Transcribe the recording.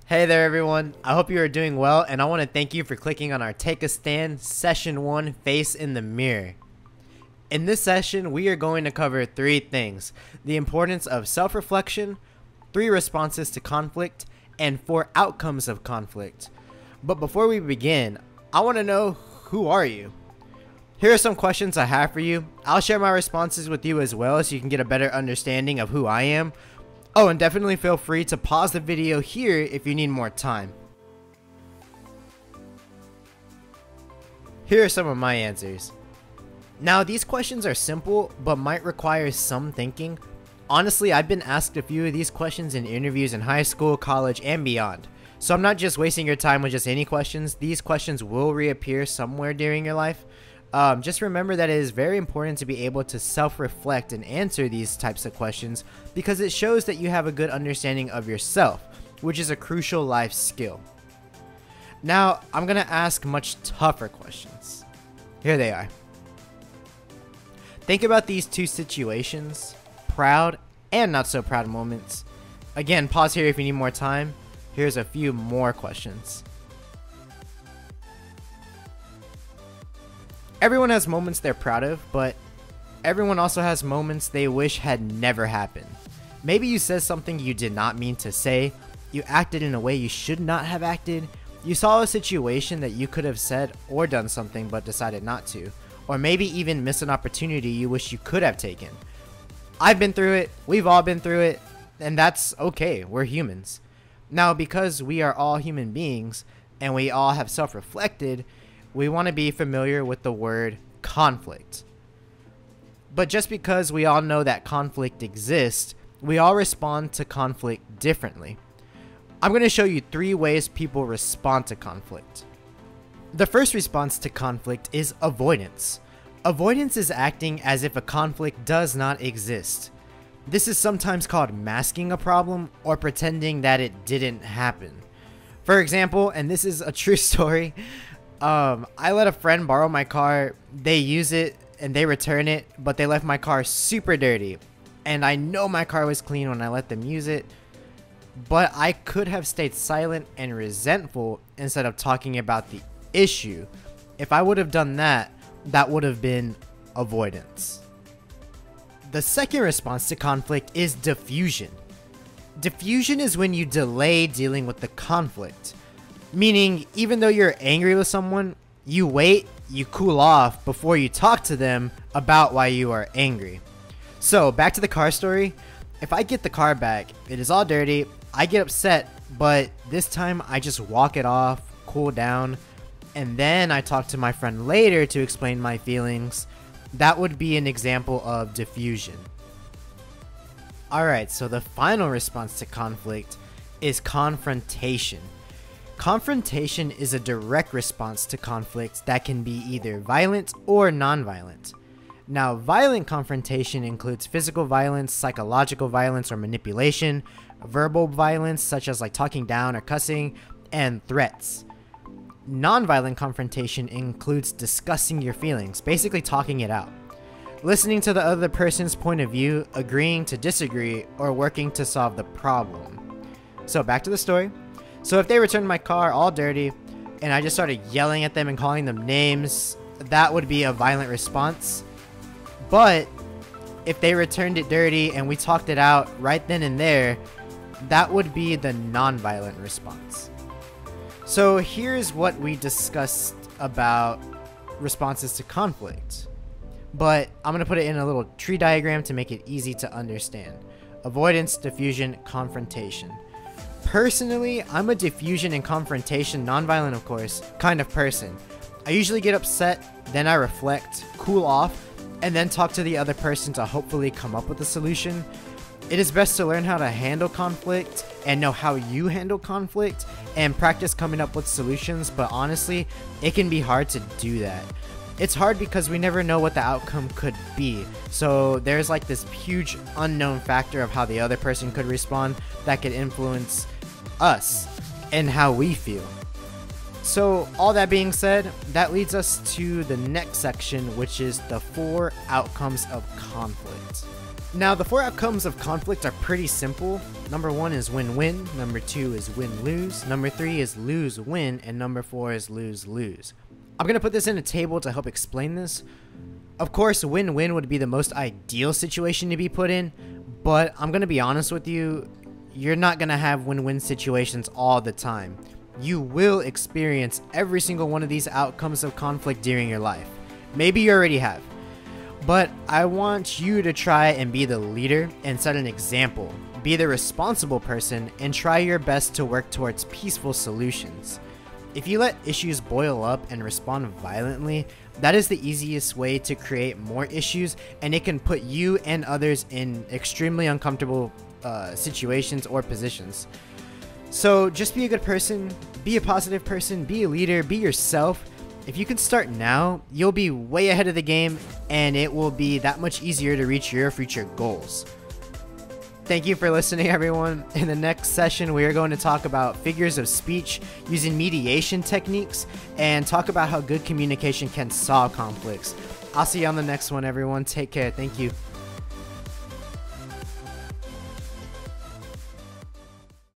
Hey there everyone, I hope you are doing well and I want to thank you for clicking on our Take a Stand Session 1 Face in the Mirror. In this session, we are going to cover 3 things: the importance of self-reflection, 3 responses to conflict, and 4 outcomes of conflict. But before we begin, I want to know, who are you? Here are some questions I have for you. I'll share my responses with you as well so you can get a better understanding of who I am. Oh, and definitely feel free to pause the video here if you need more time. Here are some of my answers. Now, these questions are simple, but might require some thinking. Honestly, I've been asked a few of these questions in interviews in high school, college, and beyond. So I'm not just wasting your time with just any questions. These questions will reappear somewhere during your life. Just remember that it is very important to be able to self-reflect and answer these types of questions because it shows that you have a good understanding of yourself, which is a crucial life skill. Now, I'm going to ask much tougher questions. Here they are. Think about these 2 situations, proud and not so proud moments. Again, pause here if you need more time. Here's a few more questions. Everyone has moments they're proud of, but everyone also has moments they wish had never happened. Maybe you said something you did not mean to say, you acted in a way you should not have acted, you saw a situation that you could have said or done something but decided not to, or maybe even missed an opportunity you wish you could have taken. I've been through it, we've all been through it, and that's okay, we're humans. Now, because we are all human beings, and we all have self-reflected, we want to be familiar with the word conflict. But just because we all know that conflict exists, we all respond to conflict differently. I'm going to show you 3 ways people respond to conflict. The first response to conflict is avoidance. Avoidance is acting as if a conflict does not exist. This is sometimes called masking a problem or pretending that it didn't happen. For example, and this is a true story, I let a friend borrow my car, they use it and they return it, but they left my car super dirty. And I know my car was clean when I let them use it, but I could have stayed silent and resentful instead of talking about the issue. If I would have done that, that would have been avoidance. The second response to conflict is diffusion. Diffusion is when you delay dealing with the conflict. Meaning, even though you're angry with someone, you wait, you cool off before you talk to them about why you are angry. So, back to the car story. If I get the car back, it is all dirty, I get upset, but this time I just walk it off, cool down, and then I talk to my friend later to explain my feelings. That would be an example of diffusion. Alright, so the final response to conflict is confrontation. Confrontation is a direct response to conflict that can be either violent or non-violent. Now, violent confrontation includes physical violence, psychological violence or manipulation, verbal violence such as like talking down or cussing, and threats. Non-violent confrontation includes discussing your feelings, basically talking it out. Listening to the other person's point of view, agreeing to disagree, or working to solve the problem. So back to the story. So if they returned my car all dirty and I just started yelling at them and calling them names, that would be a violent response. But if they returned it dirty and we talked it out right then and there, that would be the non-violent response. So here's what we discussed about responses to conflict. But I'm going to put it in a little tree diagram to make it easy to understand. Avoidance, diffusion, confrontation. Personally, I'm a diffusion and confrontation, non-violent of course, kind of person. I usually get upset, then I reflect, cool off, and then talk to the other person to hopefully come up with a solution. It is best to learn how to handle conflict and know how you handle conflict and practice coming up with solutions, but honestly, it can be hard to do that. It's hard because we never know what the outcome could be. So there's like this huge unknown factor of how the other person could respond that could influence us and how we feel. So all that being said, that leads us to the next section, which is the 4 outcomes of conflict. Now, the 4 outcomes of conflict are pretty simple. Number 1 is win-win, number 2 is win-lose, number 3 is lose-win, and number 4 is lose-lose. I'm going to put this in a table to help explain this. Of course, win-win would be the most ideal situation to be put in, but I'm going to be honest with you, you're not going to have win-win situations all the time. You will experience every single one of these outcomes of conflict during your life. Maybe you already have. But I want you to try and be the leader and set an example. Be the responsible person and try your best to work towards peaceful solutions. If you let issues boil up and respond violently, that is the easiest way to create more issues, and it can put you and others in extremely uncomfortable situations or positions. So just be a good person, be a positive person, be a leader, be yourself. If you can start now, you'll be way ahead of the game, and it will be that much easier to reach your future goals. Thank you for listening, everyone. In the next session, we are going to talk about figures of speech using mediation techniques and talk about how good communication can solve conflicts. I'll see you on the next one, everyone. Take care. Thank you.